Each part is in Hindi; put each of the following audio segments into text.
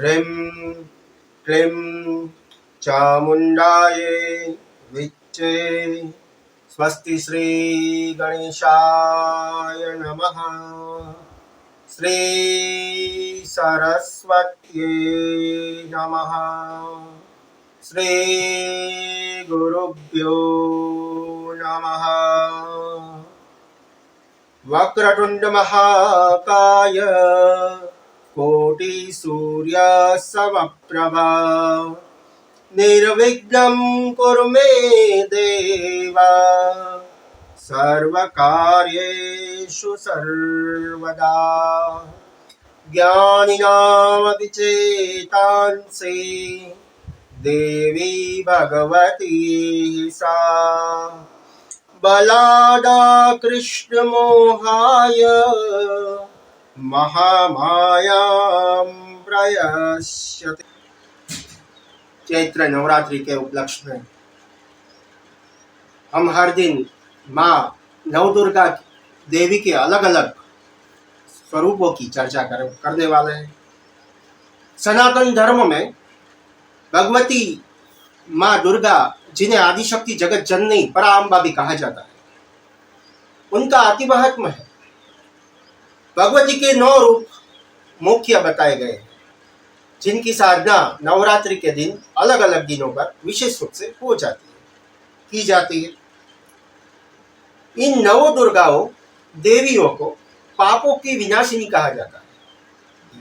ह्रीं क्लीं चामुण्डायै विच्चे। स्वस्ति श्री गणेशाय नमः। श्री सरस्वत्यै नमः। श्री गुरुभ्यो नमः। वक्रतुंड महाकाय कोटि सूर्य समप्रभा निर्विघ्नं कुरु मे देव सर्वकार्येषु सर्वदा। ज्ञानिनामपि चेतांसि देवी भगवती सा बलादा कृष्ण मोहाय महामायां प्रयश्यते। चैत्र नवरात्रि के उपलक्ष्य में हम हर दिन माँ नवदुर्गा देवी के अलग अलग स्वरूपों की चर्चा करने वाले हैं। सनातन धर्म में भगवती माँ दुर्गा, जिन्हें आदिशक्ति जगत जननी पराम्बा भी कहा जाता है, उनका अति महत्व है। भगवती के 9 रूप मुख्य बताए गए हैं, जिनकी साधना नवरात्रि के दिन अलग अलग दिनों पर विशेष रूप से हो जाती है, की जाती है। इन 9 दुर्गाओं देवियों को पापों की विनाशिनी कहा जाता है।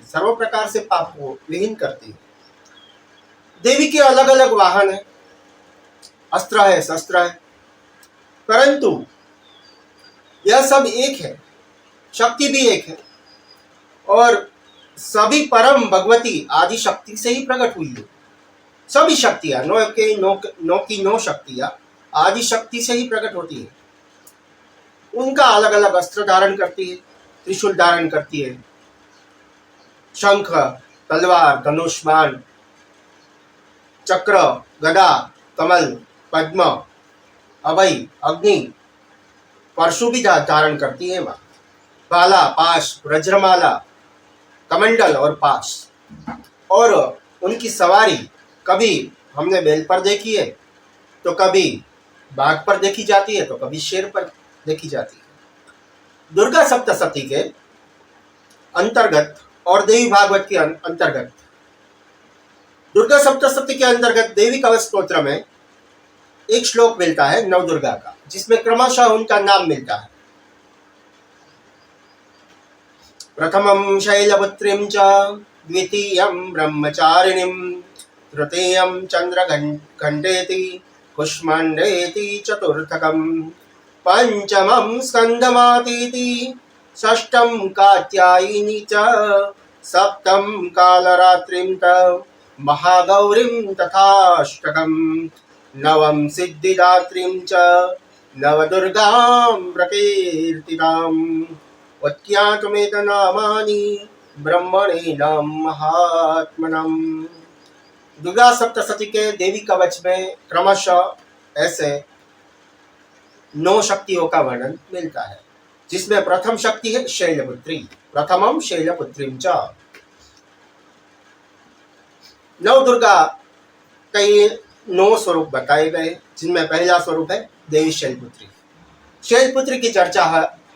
सर्व प्रकार से पाप को विहीन करती है। देवी के अलग अलग वाहन है, अस्त्र है, शस्त्र है, परंतु यह सब एक है, शक्ति भी एक है और सभी परम भगवती आदि शक्ति से ही प्रकट हुई है। सभी शक्तियां, 9 की 9 शक्तियां आदि शक्ति से ही प्रकट होती है। उनका अलग अलग अस्त्र धारण करती है, त्रिशूल धारण करती है, शंख, तलवार, धनुष, बाण, चक्र, गदा, कमल, पद्म, अभय, अग्नि, परशु भी धारण करती है माँ। भाला, पाश, वज्रमाला, कमंडल और पाश। और उनकी सवारी कभी हमने बैल पर देखी है, तो कभी बाघ पर देखी जाती है, तो कभी शेर पर देखी जाती है। दुर्गा सप्तशती के अंतर्गत और देवी भागवत के अंतर्गत, दुर्गा सप्तशती के अंतर्गत देवी कवच स्तोत्र में एक श्लोक मिलता है नवदुर्गा का, जिसमें क्रमशः उनका नाम मिलता है। प्रथमं शैलपुत्रीं च, द्वितीयं ब्रह्मचारिणीं, तृतीयं चंद्रघंटेति, कुष्मांडेति चतुर्थकं, पंचमं स्कंदमातीति, षष्ठं कात्यायिनी च, सप्तम कालरात्रिं च, महागौरीं तथाष्टकं, नवम सिद्धिदात्रीं च, नवदुर्गां प्रकीर्तिताम्। उत्ख्यातमेतनामानि ब्रह्मणे नाम महात्मनम्। दुर्गा सप्तशती के देवी कवच में क्रमशः ऐसे 9 शक्तियों का वर्णन मिलता है, जिसमें प्रथम शक्ति है शैलपुत्री। प्रथमम शैलपुत्रीं च। नवदुर्गा कई 9 स्वरूप बताए गए, जिनमें पहला स्वरूप है देवी शैलपुत्री। शैलपुत्री की चर्चा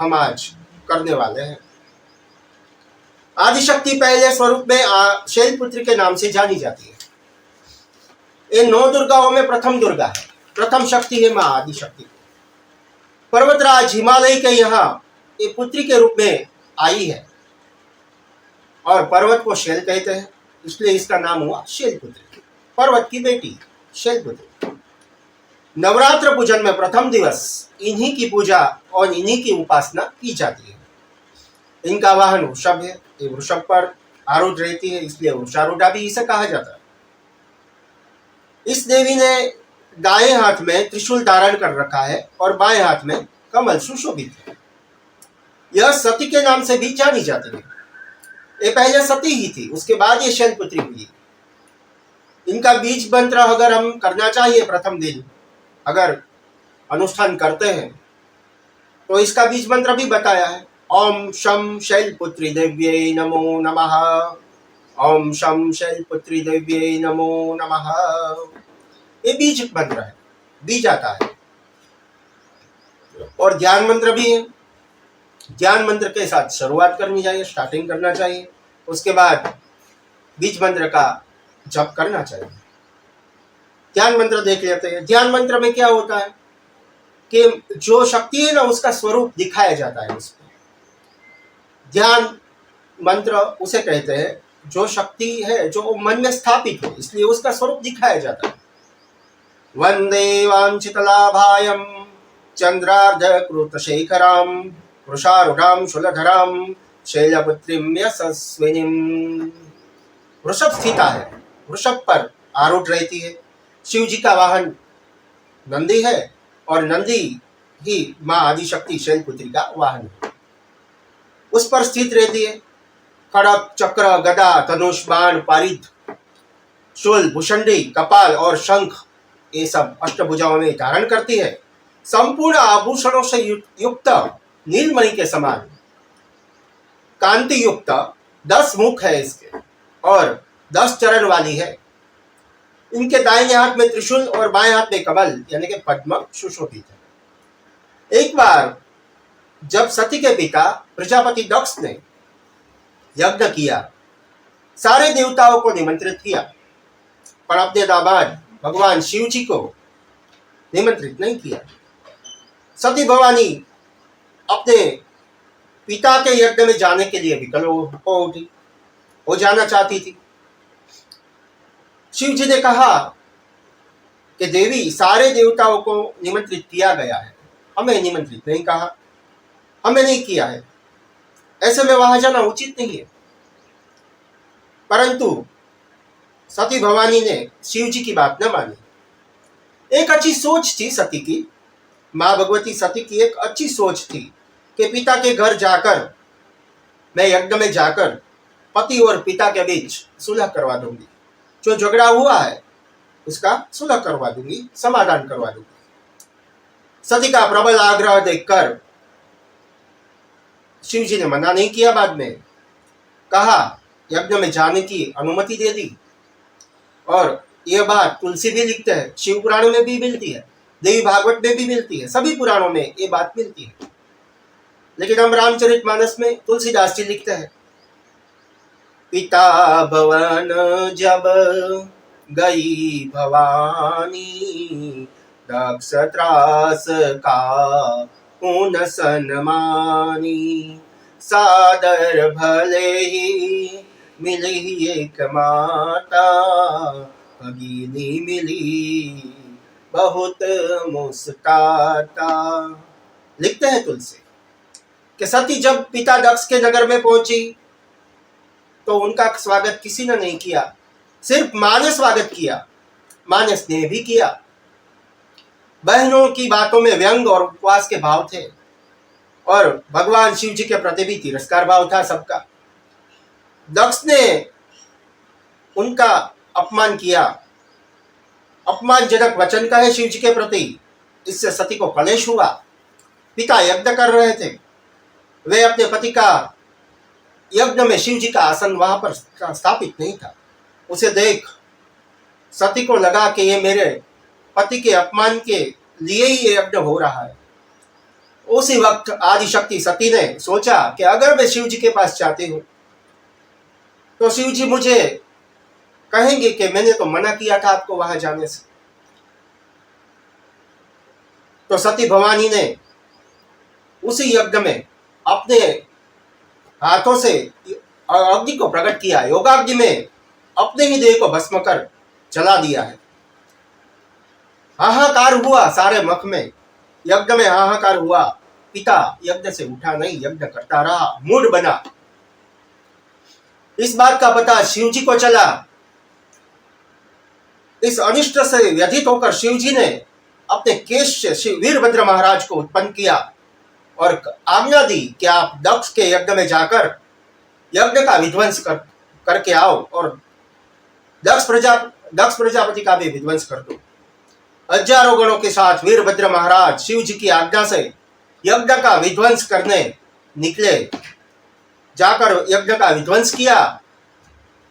हम आज करने वाले हैं। आदिशक्ति पहले स्वरूप में शैलपुत्री के नाम से जानी जाती है। इन 9 दुर्गाओं में प्रथम दुर्गा है, प्रथम शक्ति है माँ आदिशक्ति। पर्वतराज हिमालय के यहाँ एक पुत्री के रूप में आई है और पर्वत को शैल कहते हैं, इसलिए इसका नाम हुआ शैलपुत्री, पर्वत की बेटी शैलपुत्री। नवरात्र पूजन में प्रथम दिवस इन्हीं की पूजा और इन्हीं की उपासना की जाती है। इनका वाहन वृषभ है, ये वृषभ पर आरूढ़ रहती है, इसलिए वृषारूढ़ा भी इसे कहा जाता है। इस देवी ने दाएं हाथ में त्रिशूल धारण कर रखा है और बाएं हाथ में कमल सुशोभित है। यह सती के नाम से भी जानी जाती है। ये पहले सती ही थी, उसके बाद ये शैलपुत्री हुई। इनका बीज मंत्र अगर हम करना चाहिए प्रथम दिन, अगर अनुष्ठान करते हैं, तो इसका बीज मंत्र भी बताया है। ओम शम शैलपुत्री देव्यै नमो नमः। ओम शम शैलपुत्री देव्यै नमो नमः। ये बीज मंत्र है, बीज आता है। और ध्यान मंत्र भी है। ध्यान मंत्र के साथ शुरुआत करनी चाहिए, स्टार्टिंग करना चाहिए, उसके बाद बीज मंत्र का जप करना चाहिए। ध्यान मंत्र देख लेते हैं। ध्यान मंत्र में क्या होता है कि जो शक्ति है ना, उसका स्वरूप दिखाया जाता है उसमें। ध्यान मंत्र उसे कहते हैं जो शक्ति है जो मन में स्थापित हो, इसलिए उसका स्वरूप दिखाया जाता है। वंदे वांछितलाभायम चंद्रार्धकृतशेखराम वृषारूढ़ाम शूलधराम शैलपुत्रीम यशस्विनीम। वृषभ स्थिता है, वृषभ पर आरूढ़ रहती है। शिव जी का वाहन नंदी है और नंदी ही माँ आदिशक्ति शैलपुत्री का वाहन है। उस पर स्थित रहती है। खड़ग चक्र गदा धनुष बाण पारिद शूल भूषंडी कपाल और शंख ये सब अष्टभुजाओं में धारण करती है। संपूर्ण आभूषणों से युक्त नीलमणि के समान कांति युक्त 10 मुख है इसके और 10 चरण वाली है। इनके दाहिने हाथ में त्रिशूल और बाएं हाथ में कमल यानी कि पद्म सुशोभित है। एक बार जब सती के पिता प्रजापति दक्ष ने यज्ञ किया, सारे देवताओं को निमंत्रित किया, पर अपने दामाद भगवान शिव जी को निमंत्रित नहीं किया। सती भवानी अपने पिता के यज्ञ में जाने के लिए विकल हो उठी, वो जाना चाहती थी। शिव जी ने कहा कि देवी, सारे देवताओं को निमंत्रित किया गया है, हमें निमंत्रित नहीं कहा, हमें नहीं किया है, ऐसे में वहां जाना उचित नहीं है। परंतु सती भवानी ने शिव जी की बात न मानी। एक अच्छी सोच थी सती की, माँ भगवती सती की एक अच्छी सोच थी कि पिता के घर जाकर मैं यज्ञ में जाकर पति और पिता के बीच सुलह करवा दूंगी, जो झगड़ा हुआ है उसका सुलह करवा दूंगी, समाधान करवा दूंगी। सती का प्रबल आग्रह देखकर शिव जी ने मना नहीं किया। बाद में कहा, यज्ञ में जाने की अनुमति दे दी। और यह बात तुलसी भी लिखते हैं, शिव पुराणों में भी मिलती है, देवी भागवत में भी मिलती है, सभी पुराणों में ये बात मिलती है। लेकिन हम रामचरितमानस में तुलसीदास जी लिखते हैं, पिता भवन जब गई भवानी दक्ष त्रास का ऊन सनमानी सादर भले ही मिली एक माता भगिनी मिली बहुत मुस्काता। लिखते हैं तुलसी कि सती जब पिता दक्ष के नगर में पहुंची तो उनका स्वागत किसी ने नहीं किया, सिर्फ माँ ने स्वागत किया, माँ ने स्नेह भी किया। बहनों की बातों में व्यंग और उपवास के भाव थे और भगवान शिव जी के प्रति भी तिरस्कार भाव था सबका। दक्ष ने उनका अपमान किया, अपमानजनक वचन कहे शिव जी के प्रति, इससे सती को क्लेश हुआ। पिता यज्ञ कर रहे थे, वे अपने पति का यज्ञ में शिव जी का आसन वहां पर स्थापित नहीं था। उसे देख सती को लगा कि ये मेरे पति के अपमान के लिए ही ये यज्ञ हो रहा है। उसी वक्त आदिशक्ति सती ने सोचा कि अगर मैं शिव जी के पास जाती हूँ तो शिव जी मुझे कहेंगे कि मैंने तो मना किया था आपको वहां जाने से। तो सती भवानी ने उसी यज्ञ में अपने हाथों से अग्नि को प्रकट किया, योगाग्नि में अपने ही देह को भस्म कर जला दिया है। हाहाकार हुआ सारे मख में, यज्ञ में हाहाकार हुआ। पिता यज्ञ से उठा नहीं, यज्ञ करता रहा, मूड बना। इस बात का पता शिव जी को चला। इस अनिष्ट से व्यथित होकर शिव जी ने अपने केश से वीरभद्र महाराज को उत्पन्न किया और आज्ञा दी कि आप दक्ष के यज्ञ में जाकर यज्ञ का विध्वंस करके आओ और दक्ष प्रजापति का भी विध्वंस कर दो। हजारों गणों के साथ वीरभद्र महाराज शिव जी की आज्ञा से यज्ञ का विध्वंस करने निकले। जाकर यज्ञ का विध्वंस किया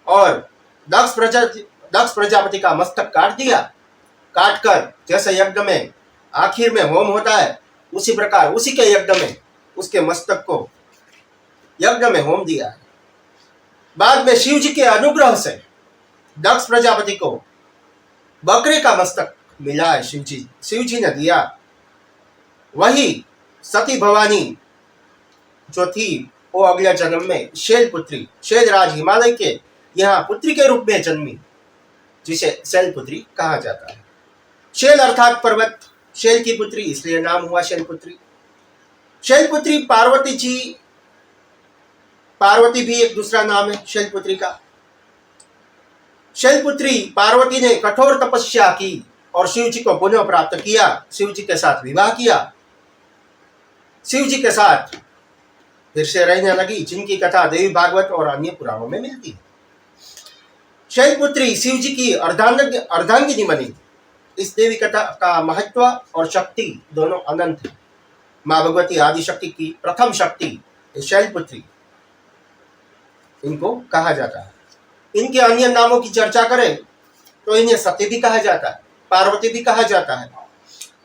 और दक्ष प्रजापति का मस्तक काट दिया। काटकर जैसे यज्ञ में आखिर में होम होता है, उसी प्रकार उसी के यज्ञ में उसके मस्तक को यज्ञ में होम दिया। बाद में शिव जी के अनुग्रह से दक्ष प्रजापति को बकरे का मस्तक मिला है। शिव जी ने दिया। वही सती भवानी जो थी वो अगले जन्म में शैलपुत्री, शैलराज हिमालय के यहाँ पुत्री के रूप में जन्मी, जिसे शैलपुत्री कहा जाता है। शैल अर्थात पर्वत, शैल की पुत्री इसलिए नाम हुआ शैलपुत्री। शैलपुत्री पार्वती भी एक दूसरा नाम है शैलपुत्री का। शैलपुत्री पार्वती ने कठोर तपस्या की और शिव जी को पुनः प्राप्त किया, शिव जी के साथ विवाह किया, शिव जी के साथ फिर से रहने लगी, जिनकी कथा देवी भागवत और अन्य पुराणों में मिलती है। शैलपुत्री शिव जी की अर्धांगिनी बनी। इस देवी कथा का महत्व और शक्ति दोनों अनंत है। माँ भगवती आदिशक्ति की प्रथम शक्ति शैलपुत्री इनको कहा जाता है। इनके अन्य नामों की चर्चा करें तो इन्हें सती भी कहा जाता है, पार्वती भी कहा जाता है।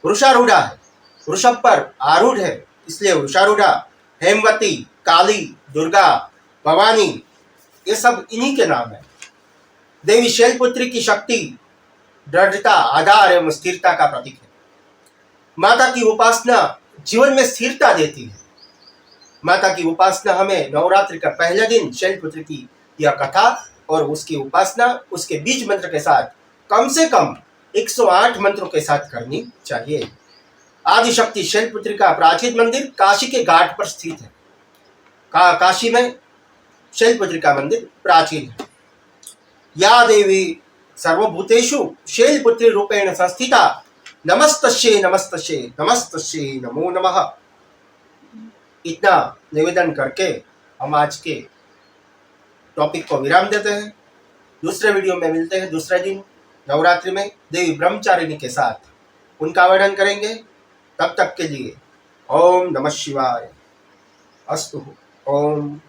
वृषारूढ़ा है, वृषभ पर आरूढ़ है इसलिए वृषारूढ़ा। हेमवती, काली, दुर्गा, भवानी, ये सब इन्हीं के नाम है। देवी शैलपुत्री की शक्ति दृढ़ता, आधार एवं स्थिरता का प्रतीक है। माता की उपासना जीवन में स्थिरता देती है। माता की उपासना हमें नवरात्रि का पहले दिन शैलपुत्री की यह कथा और उसकी उपासना उसके बीज मंत्र के साथ कम से कम 108 मंत्रों के साथ करनी चाहिए। आदिशक्ति शैलपुत्री का प्राचीन मंदिर काशी के घाट पर स्थित है। काशी में शैलपुत्री का मंदिर प्राचीन है। या देवी सर्वभूतेषु शैलपुत्री रूपेण संस्थिता, नमस्तस्यै नमस्तस्यै नमस्तस्यै नमो नमः। इतना निवेदन करके हम आज के टॉपिक को विराम देते हैं। दूसरे वीडियो में मिलते हैं दूसरे दिन नवरात्रि में देवी ब्रह्मचारिणी के साथ, उनका वर्णन करेंगे। तब तक के लिए ओम नमः शिवाय। अस्तु। ओम।